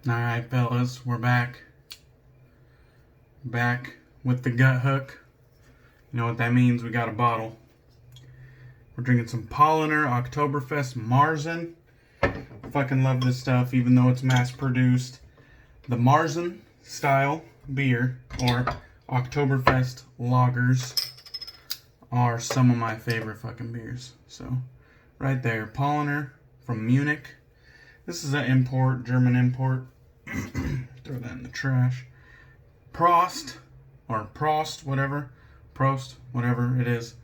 Alright, fellas, we're back. Back with the gut hook. You know what that means? We got a bottle. We're drinking some Polliner Oktoberfest Marzen. Fucking love this stuff, even though it's mass produced. The Marzen style beer, or Oktoberfest lagers, are some of my favorite fucking beers. So, right there, Polliner from Munich. This is an import, German import. Throw that in the trash. Prost, or Prost, whatever. Prost, whatever it is.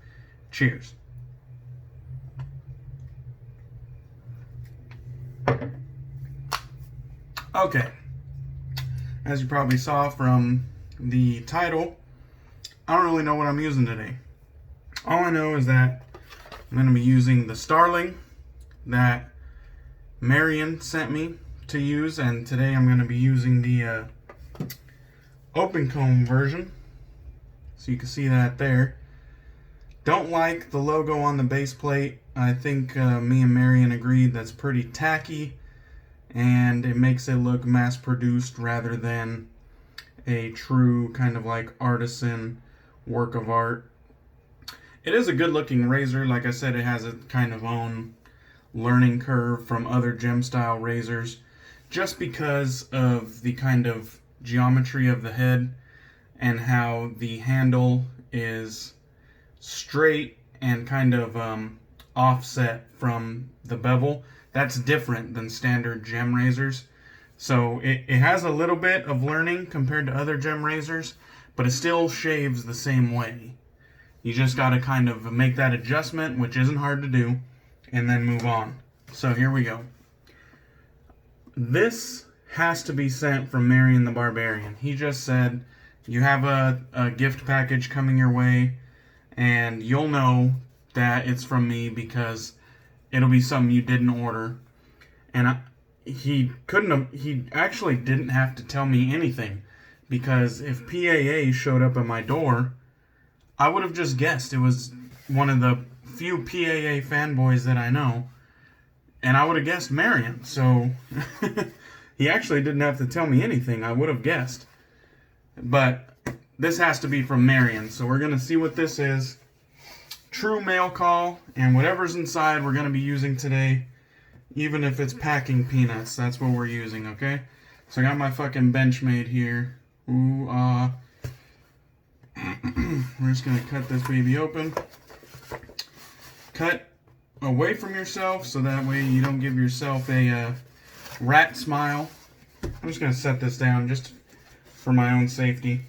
Cheers. Okay. As you probably saw from the title, I don't really know what I'm using today. All I know is that I'm going to be using the Starling that Marion sent me to use, and today I'm going to be using the open comb version. So you can see that there. Don't like the logo on the base plate. I think me and Marion agreed that's pretty tacky, and it makes it look mass produced rather than a true kind of like artisan work of art. It is a good looking razor. Like I said, it has a kind of own learning curve from other gem style razors, just because of the kind of geometry of the head and how the handle is straight and kind of offset from the bevel. That's different than standard gem razors. So it has a little bit of learning compared to other gem razors, but it still shaves the same way. You just got to kind of make that adjustment, which isn't hard to do, and then move on. So here we go. This has to be sent from Marion the Barbarian. He just said, you have a gift package coming your way, and you'll know that it's from me because it'll be something you didn't order. And he actually didn't have to tell me anything, because if PAA showed up at my door, I would have just guessed it was one of the few PAA fanboys that I know, and I would have guessed Marion. So he actually didn't have to tell me anything. I would have guessed. But this has to be from Marion, so we're going to see what this is. True mail call, and whatever's inside we're going to be using today, even if it's packing peanuts, that's what we're using, okay? So I got my fucking Benchmade here. Ooh, we're just going to cut this baby open. Cut away from yourself, so that way you don't give yourself a rat smile. I'm just going to set this down just for my own safety.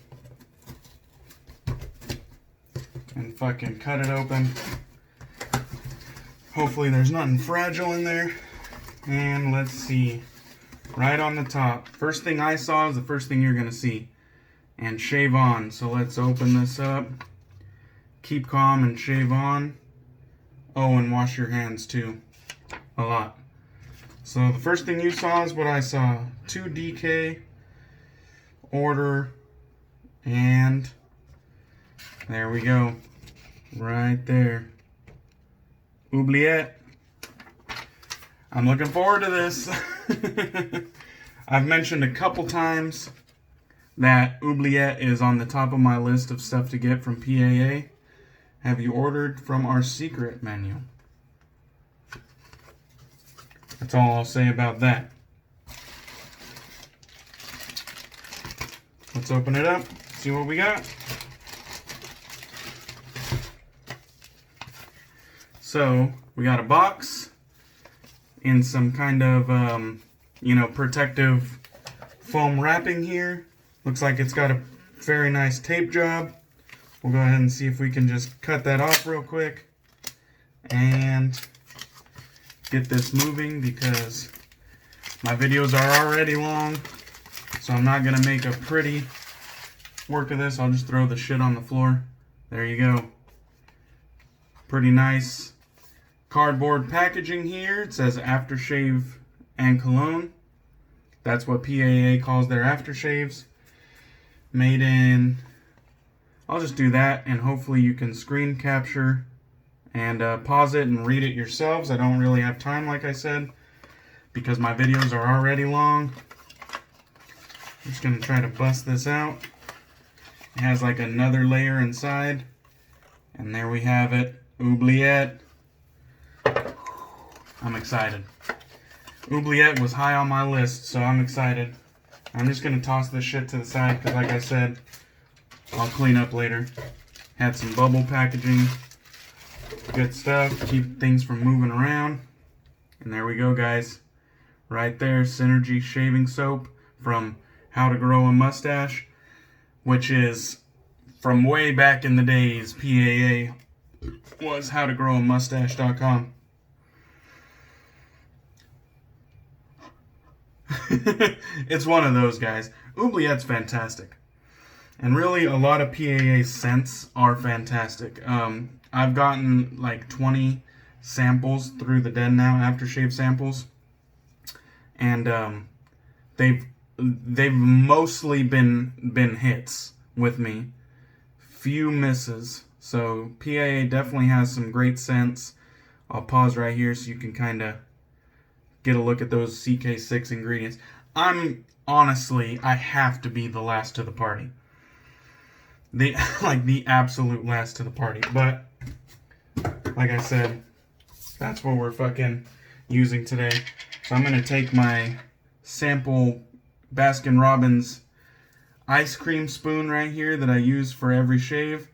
And fucking cut it open. Hopefully there's nothing fragile in there. And let's see. Right on the top. First thing I saw is the first thing you're going to see. And shave on. So let's open this up. Keep calm and shave on. Oh, and wash your hands too. A lot. So the first thing you saw is what I saw. 2 DK. Order. And there we go. Right there. Oubliette. I'm looking forward to this. I've mentioned a couple times that Oubliette is on the top of my list of stuff to get from PAA. Have you ordered from our secret menu? That's all I'll say about that. Let's open it up, see what we got. So, we got a box in some kind of, protective foam wrapping here. Looks like it's got a very nice tape job. We'll go ahead and see if we can just cut that off real quick and get this moving, because my videos are already long, so I'm not going to make a pretty work of this. I'll just throw the shit on the floor. There you go. Pretty nice cardboard packaging here. It says Aftershave and Cologne. That's what PAA calls their aftershaves. Made in... I'll just do that, and hopefully you can screen capture and pause it and read it yourselves. I don't really have time, like I said, because my videos are already long. Just gonna try to bust this out. It has like another layer inside. And there we have it. Oubliette. I'm excited. Oubliette was high on my list, so I'm excited. I'm just gonna toss this shit to the side because, like I said, I'll clean up later. Had some bubble packaging. Good stuff. Keep things from moving around. And there we go, guys. Right there, Synergy Shaving Soap from How to Grow a Mustache, which is from way back in the days. PAA was howtogrowumustache.com. It's one of those, guys. Oubliette's fantastic. And really, a lot of PAA scents are fantastic. I've gotten like 20 samples through the Den Now aftershave samples. And they've mostly been hits with me. Few misses. So PAA definitely has some great scents. I'll pause right here so you can kind of get a look at those CK6 ingredients. I have to be the last to the party. The absolute last to the party. But like I said, that's what we're fucking using today. So I'm gonna take my sample Baskin Robbins ice cream spoon right here that I use for every shave.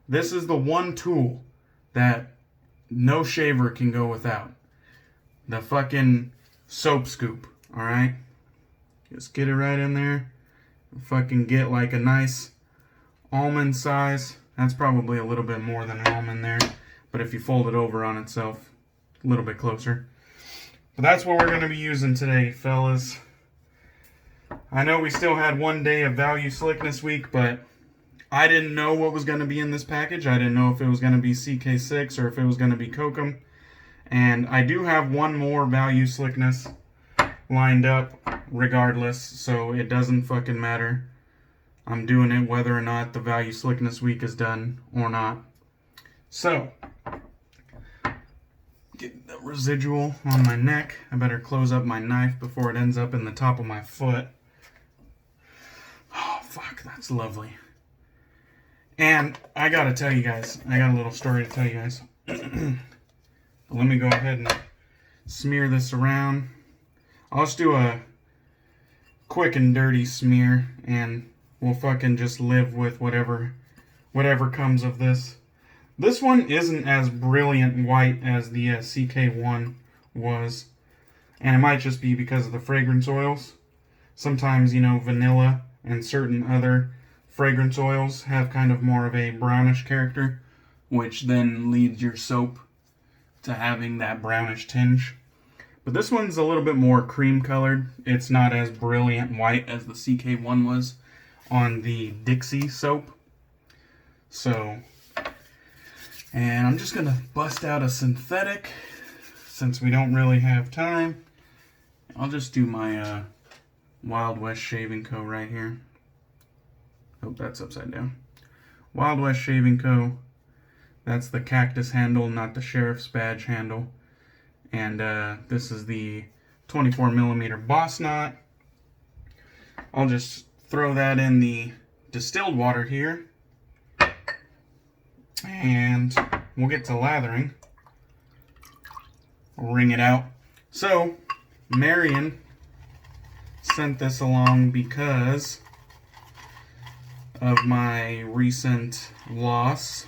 This is the one tool that no shaver can go without. The fucking soap scoop, alright? Just get it right in there. Fucking get like a nice almond size. That's probably a little bit more than an almond there. But if you fold it over on itself, a little bit closer. But that's what we're going to be using today, fellas. I know we still had one day of Value Slickness Week, but I didn't know what was going to be in this package. I didn't know if it was going to be CK6 or if it was going to be Kokum. And I do have one more Value Slickness lined up regardless, so it doesn't fucking matter. I'm doing it whether or not the Value Slickness Week is done or not. So, get the residual on my neck. I better close up my knife before it ends up in the top of my foot. Oh, fuck, that's lovely. And I gotta tell you guys, I got a little story to tell you guys. Let me go ahead and smear this around. I'll just do a quick and dirty smear, and we'll fucking just live with whatever comes of this. This one isn't as brilliant white as the CK1 was, and it might just be because of the fragrance oils. Sometimes, you know, vanilla and certain other fragrance oils have kind of more of a brownish character, which then leads your soap to having that brownish tinge. But this one's a little bit more cream colored. It's not as brilliant white as the CK1 was on the Dixie soap. So, and I'm just going to bust out a synthetic since we don't really have time. I'll just do my Wild West Shaving Co. right here. Oh, that's upside down. Wild West Shaving Co. That's the cactus handle, not the sheriff's badge handle. And this is the 24mm boss knot. I'll just throw that in the distilled water here. And we'll get to lathering. I'll wring it out. So, Marion sent this along because of my recent loss.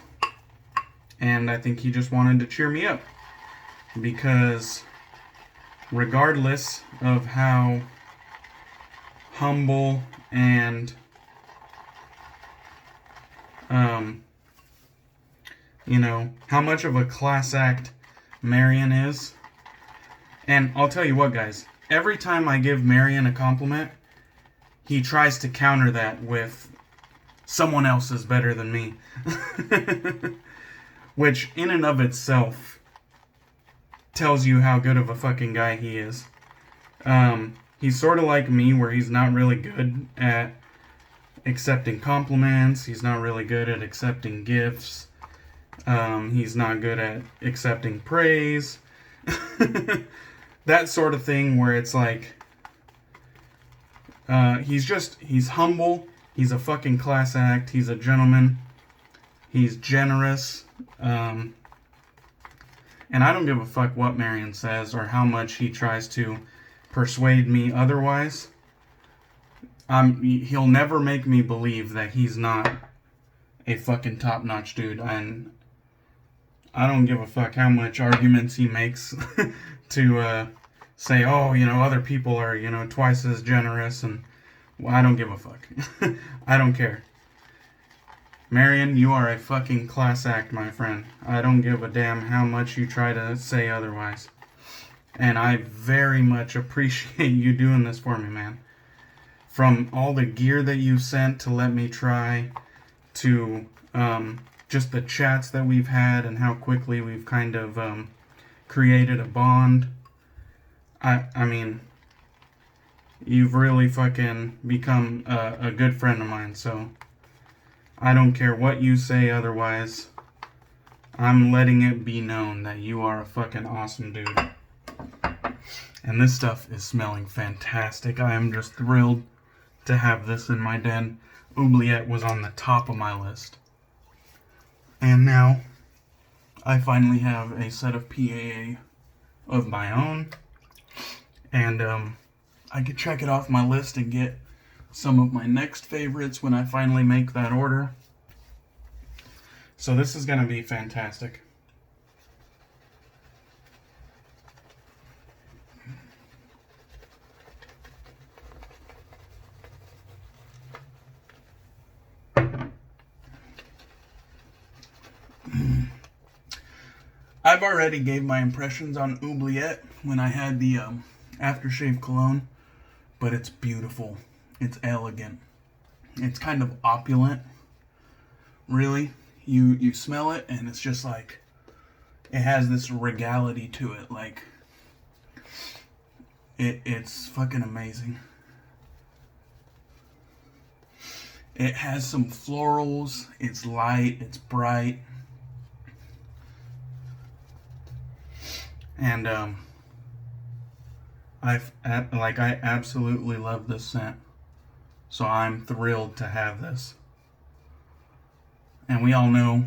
And I think he just wanted to cheer me up. Because regardless of how humble and you know, how much of a class act Marion is. And I'll tell you what, guys, every time I give Marion a compliment, he tries to counter that with someone else is better than me. Which in and of itself tells you how good of a fucking guy he is. He's sort of like me, where he's not really good at accepting compliments. He's not really good at accepting gifts. He's not good at accepting praise. That sort of thing where it's like, He's humble. He's a fucking class act. He's a gentleman. He's generous. And I don't give a fuck what Marion says or how much he tries to persuade me otherwise. He'll never make me believe that he's not a fucking top-notch dude. And I don't give a fuck how much arguments he makes to say, oh, other people are, twice as generous. And well, I don't give a fuck. I don't care. Marion, you are a fucking class act, my friend. I don't give a damn how much you try to say otherwise. And I very much appreciate you doing this for me, man. From all the gear that you sent to let me try, to just the chats that we've had and how quickly we've kind of created a bond. I mean, you've really fucking become a good friend of mine, so I don't care what you say otherwise. I'm letting it be known that you are a fucking awesome dude. And this stuff is smelling fantastic. I am just thrilled to have this in my den. Oubliette was on the top of my list. And now, I finally have a set of PAA of my own. And I could check it off my list and get some of my next favorites when I finally make that order. So this is going to be fantastic. I've already gave my impressions on Oubliette when I had the Aftershave cologne, but it's beautiful. It's elegant. It's kind of opulent. Really, you smell it and it's just like, it has this regality to it. Like, it's fucking amazing. It has some florals. It's light. It's bright. And I absolutely love this scent. So I'm thrilled to have this. And we all know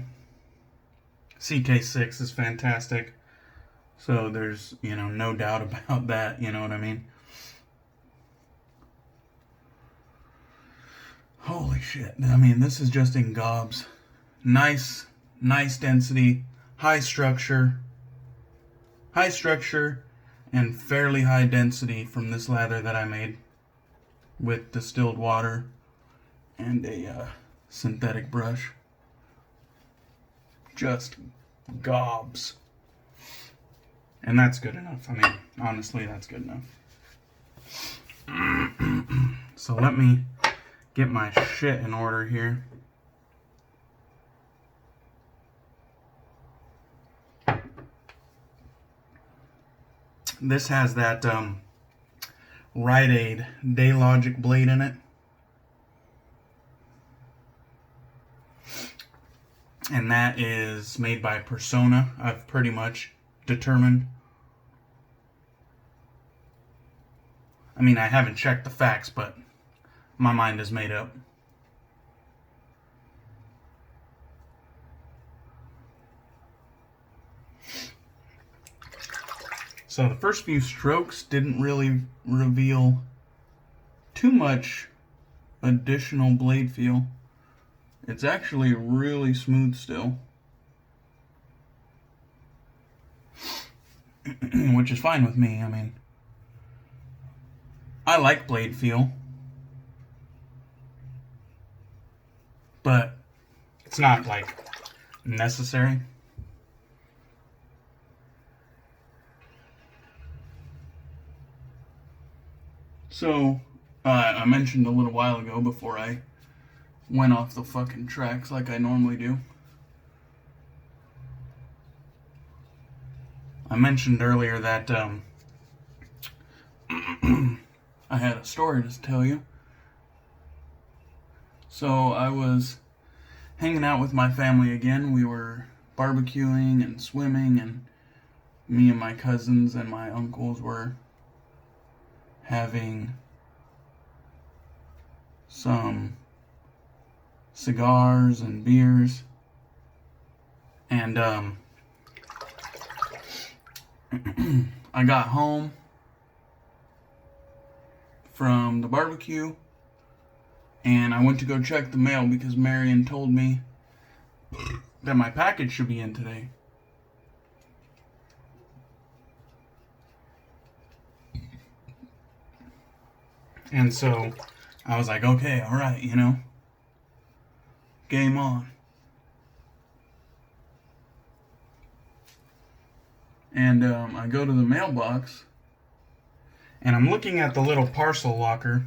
CK6 is fantastic. So there's, no doubt about that, you know what I mean? Holy shit. I mean, this is just in gobs. Nice density, high structure and fairly high density from this lather that I made with distilled water and a synthetic brush. Just gobs. And that's good enough. I mean, honestly, that's good enough. So let me get my shit in order here. This has that RiteAid Daylogic blade in it. And that is made by Persona. I've pretty much determined. I mean, I haven't checked the facts, but my mind is made up. So the first few strokes didn't really reveal too much additional blade feel. It's actually really smooth still. Which is fine with me. I mean, I like blade feel. But it's not, like, necessary. So, I mentioned a little while ago before I went off the fucking tracks like I normally do. I mentioned earlier that I had a story to tell you. So I was hanging out with my family again. We were barbecuing and swimming, and me and my cousins and my uncles were having some cigars and beers. And I got home from the barbecue and I went to go check the mail because Marion told me that my package should be in today. And so I was like, okay, all right, you know, game on. And I go to the mailbox and I'm looking at the little parcel locker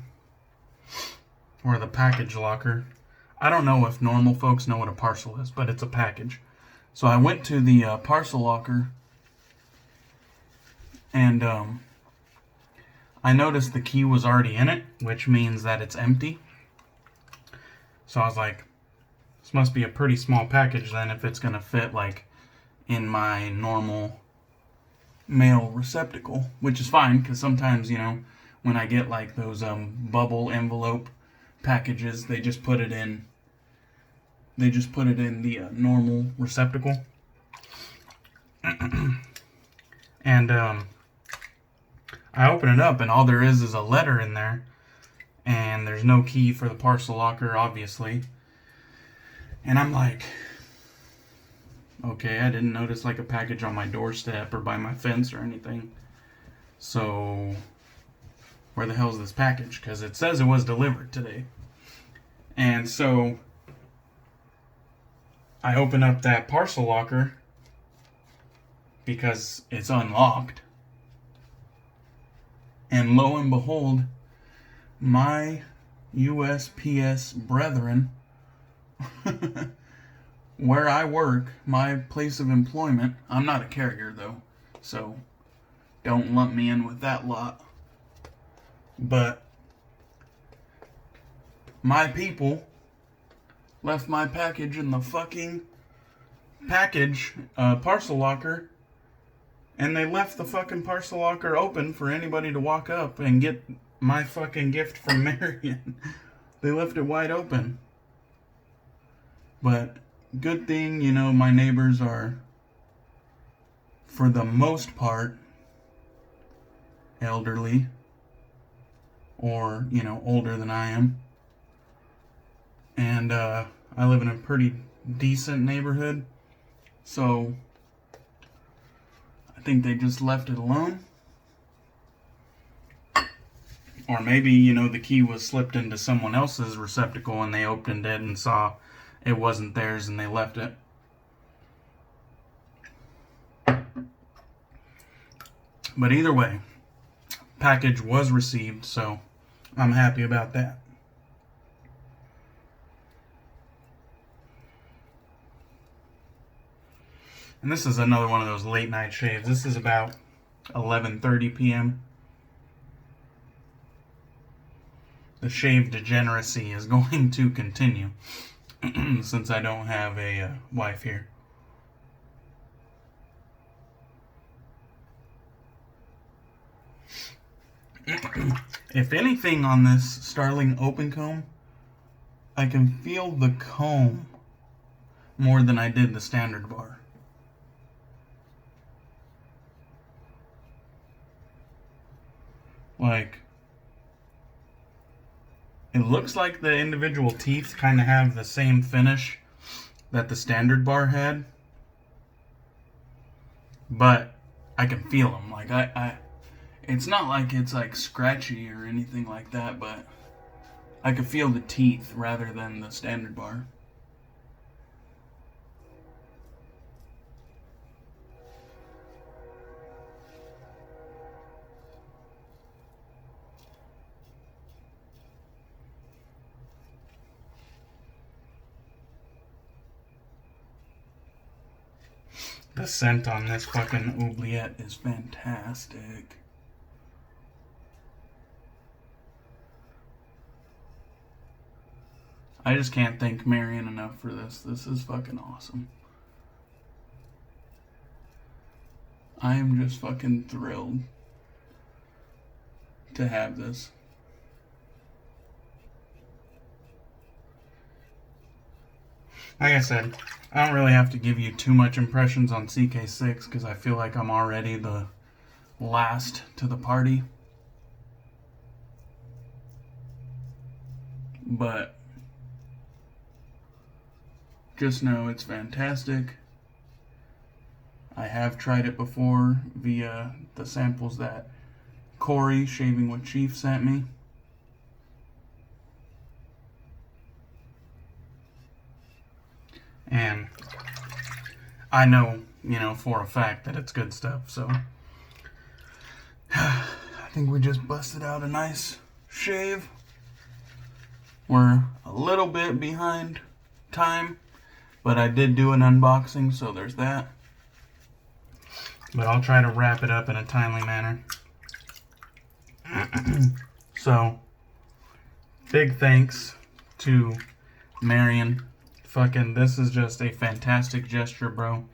or the package locker. I don't know if normal folks know what a parcel is, but it's a package. So I went to the parcel locker and I noticed the key was already in it, which means that it's empty. So I was like, this must be a pretty small package then if it's going to fit like in my normal mail receptacle, which is fine because sometimes, you know, when I get like those bubble envelope packages, they just put it in the normal receptacle. And I open it up and all there is a letter in there, and there's no key for the parcel locker, obviously. And I'm like, okay, I didn't notice like a package on my doorstep or by my fence or anything. So where the hell is this package? Because it says it was delivered today. And so I open up that parcel locker because it's unlocked. And lo and behold, my USPS brethren, where I work, my place of employment, I'm not a carrier though, so don't lump me in with that lot. But my people left my package in the fucking parcel locker, and they left the fucking parcel locker open for anybody to walk up and get my fucking gift from Marion. They left it wide open. But good thing, you know, my neighbors are, for the most part, elderly or, you know, older than I am. And I live in a pretty decent neighborhood, so I think they just left it alone. Or maybe, you know, the key was slipped into someone else's receptacle and they opened it and saw it wasn't theirs and they left it. But either way, package was received, so I'm happy about that. And this is another one of those late night shaves. This is about 11:30 p.m. The shave degeneracy is going to continue since I don't have a wife here. If anything on this Starling open comb, I can feel the comb more than I did the standard bar. Like, it looks like the individual teeth kind of have the same finish that the standard bar had, but I can feel them. Like, it's not like it's like scratchy or anything like that, but I could feel the teeth rather than the standard bar. The scent on this fucking Oubliette is fantastic. I just can't thank Marion enough for this. This is fucking awesome. I am just fucking thrilled to have this. Like I said, I don't really have to give you too much impressions on CK6 because I feel like I'm already the last to the party. But just know it's fantastic. I have tried it before via the samples that Corey, Shaving with Chief, sent me. And I know, for a fact that it's good stuff, so I think we just busted out a nice shave. We're a little bit behind time, but I did do an unboxing, so there's that. But I'll try to wrap it up in a timely manner. So, big thanks to Marion. This is just a fantastic gesture, bro.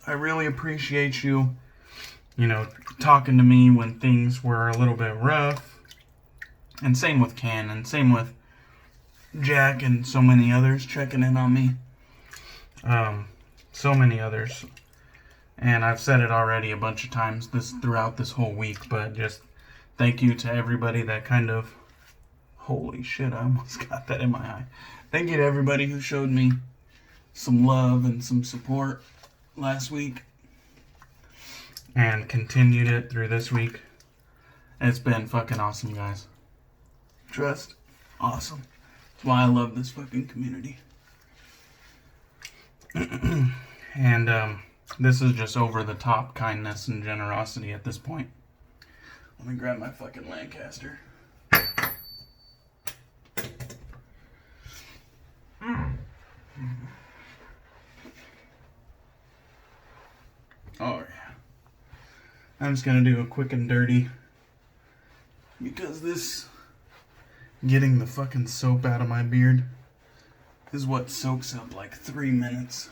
I really appreciate you, talking to me when things were a little bit rough. And same with Ken, and same with Jack, and so many others checking in on me. So many others. And I've said it already a bunch of times throughout this whole week, but just thank you to everybody that kind of... Holy shit, I almost got that in my eye. Thank you to everybody who showed me some love and some support last week. And continued it through this week. It's been fucking awesome, guys. Just awesome. That's why I love this fucking community. And this is just over the top kindness and generosity at this point. Let me grab my fucking Lancaster. Oh yeah. I'm just gonna do a quick and dirty because this getting the fucking soap out of my beard is what soaks up like 3 minutes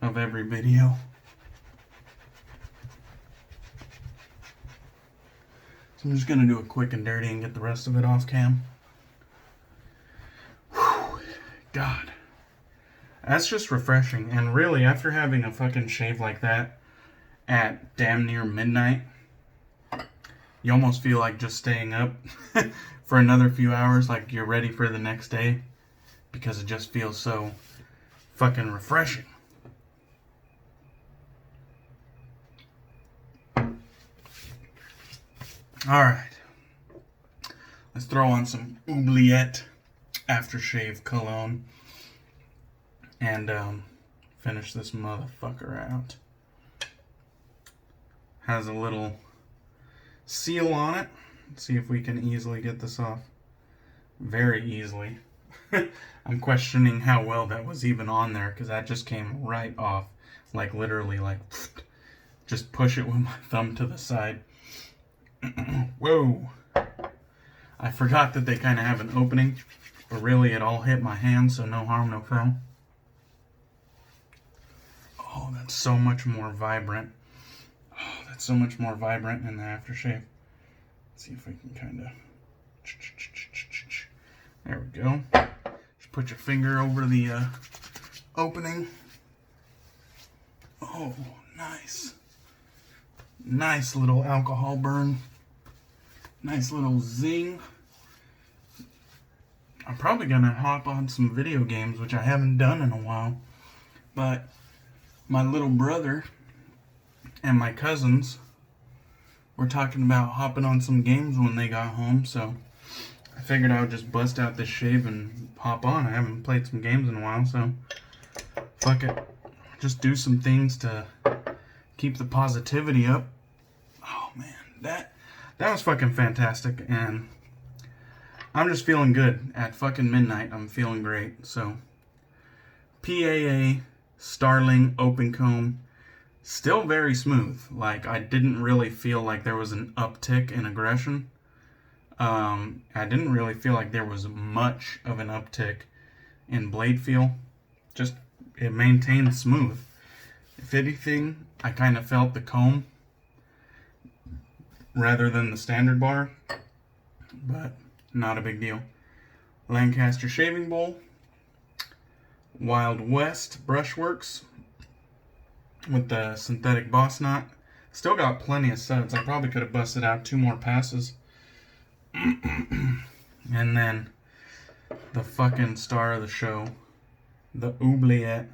of every video. So I'm just gonna do a quick and dirty and get the rest of it off cam. Whew, God. That's just refreshing. And really, after having a fucking shave like that at damn near midnight, you almost feel like just staying up for another few hours, like you're ready for the next day, because it just feels so fucking refreshing. Alright. Let's throw on some Oubliette Aftershave cologne and finish this motherfucker out. Has a little seal on it. Let's see if we can easily get this off. Very easily. I'm questioning how well that was even on there, because that just came right off. Like literally, like just push it with my thumb to the side. Whoa. I forgot that they kind of have an opening, but really it all hit my hand, so no harm, no foul. Oh, that's so much more vibrant. Oh, that's so much more vibrant in the aftershave. Let's see if we can kind of... There we go. Just put your finger over the opening. Oh, nice. Nice little alcohol burn. Nice little zing. I'm probably going to hop on some video games, which I haven't done in a while. But my little brother and my cousins were talking about hopping on some games when they got home, so I figured I would just bust out this shave and hop on. I haven't played some games in a while, so fuck it. Just do some things to keep the positivity up. Oh man, that was fucking fantastic, and I'm just feeling good. At fucking midnight, I'm feeling great. So PAA Starling Open Comb, still very smooth. Like, I didn't really feel like there was an uptick in aggression. I didn't really feel like there was much of an uptick in blade feel. Just, it maintained smooth. If anything, I kind of felt the comb rather than the standard bar, but not a big deal. Lancaster shaving bowl, Wild West Brushworks with the synthetic boss knot. Still got plenty of suds. I probably could have busted out 2 more passes. And then the fucking star of the show, the Oubliette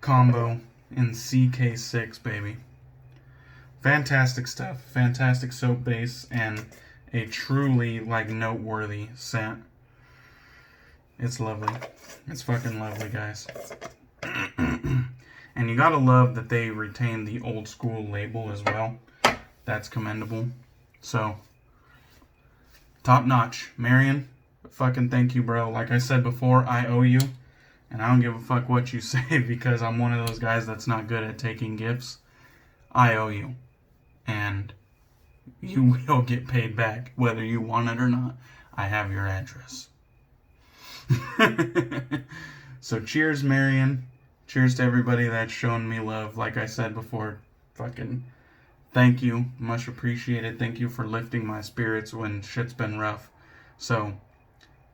combo in CK6, baby. Fantastic stuff. Fantastic soap base and a truly, like, noteworthy scent. It's lovely. It's fucking lovely, guys. And you gotta love that they retain the old school label as well. That's commendable. So, top notch. Marion, fucking thank you, bro. Like I said before, I owe you. And I don't give a fuck what you say because I'm one of those guys that's not good at taking gifts. I owe you. And you will get paid back whether you want it or not. I have your address. So cheers, Marion. Cheers to everybody that's shown me love. Like I said before, fucking thank you. Much appreciated. Thank you for lifting my spirits when shit's been rough. So,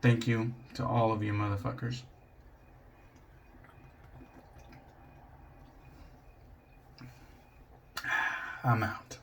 thank you to all of you motherfuckers. I'm out.